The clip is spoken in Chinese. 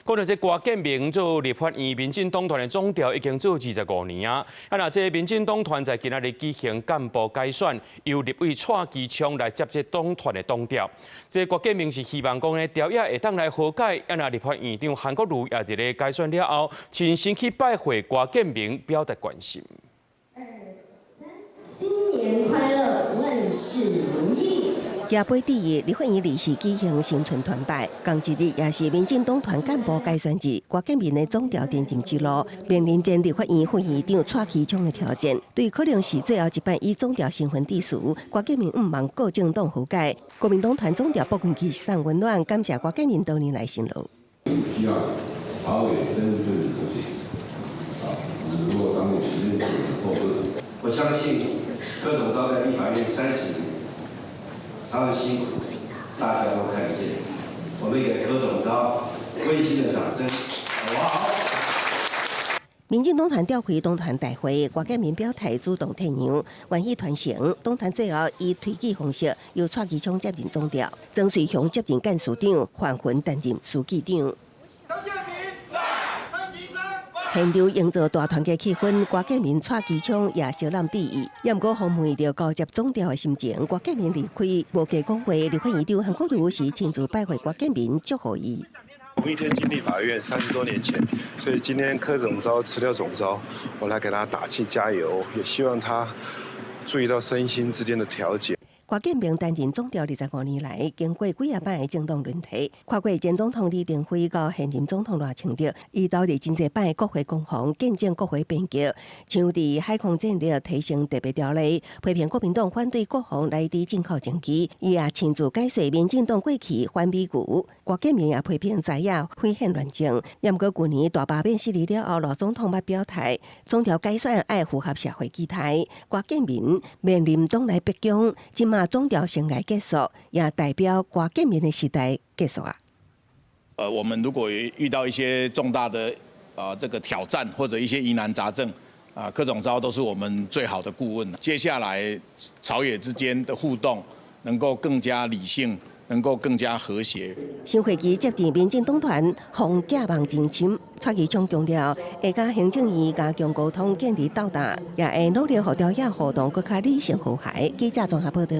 讲到这郭建明做立法院民进党团的总调已经做25年啊。那这民进党团在今仔日举行干部改选，由立委蔡其昌来接这党团的党调。这郭建明是希望讲呢，调也会当来和解。那立法院长韩国瑜也伫咧改选了后，亲身去拜会郭建明，表达关心。新年快乐，万事如意。亚杯第一，立法院理事举行新春团拜，同一日也是民进党团干部改选日，郭建明的总调电进之路，面临前立法院副院长蔡其昌的挑战。对可能是最后一摆以总调身份致辞，郭建明毋忙各政党和解。国民党团总调卜坤基送温暖，感谢郭建明多年来辛劳。希望朝野真正和解。如果党内行政组够恶，我相信柯总召在立法院30年，他的辛苦大家都看见。我们给柯总召温馨的掌声，好不好？民进党团召开党团大会，郭建明表态主动退让，愿意团成。党团最后以推举方式由蔡其昌接任总调，曾水雄接任干事长，范云担任书记长。现场营造大团结气氛，郭建明、蔡其昌也小揽第一。也毋过，奉陪着交接总调的心情，郭建明离开，无加讲话。立法院长韩国瑜是亲自拜会郭建明，祝贺伊。同一天进立法院30多年前，所以今天柯总召辞掉总召，我来给他打气加油，也希望他注意到身心之间的调节。郭建明担任总调25年来，经过几啊摆的政党轮替，跨过前总统李登辉到现任总统赖清德，伊投入真侪摆国会攻防，见证国会变革，像伫海空战略提升特别条例，批评国民党反对国防来抵进口经济，伊也亲自解说民进党过去反美股。郭建明也批评在野毁宪乱政，也毋过去年大罢免失利了后，赖总统捌表态，总调改选爱符合社会期待。郭建明面临党内逼宫，今嘛总调生涯结束，也代表郭建明的时代结束啊。我们如果遇到一些重大的这个挑战或者一些疑难杂症柯总召都是我们最好的顾问。接下来朝野之间的互动能够更加理性，能够更加和谐。新会期接任民进党团，逢假望真深。蔡其昌强调，会甲行政院加强沟通，建立斗达，也会努力互朝野互动更加理性和谐。记者综合报道。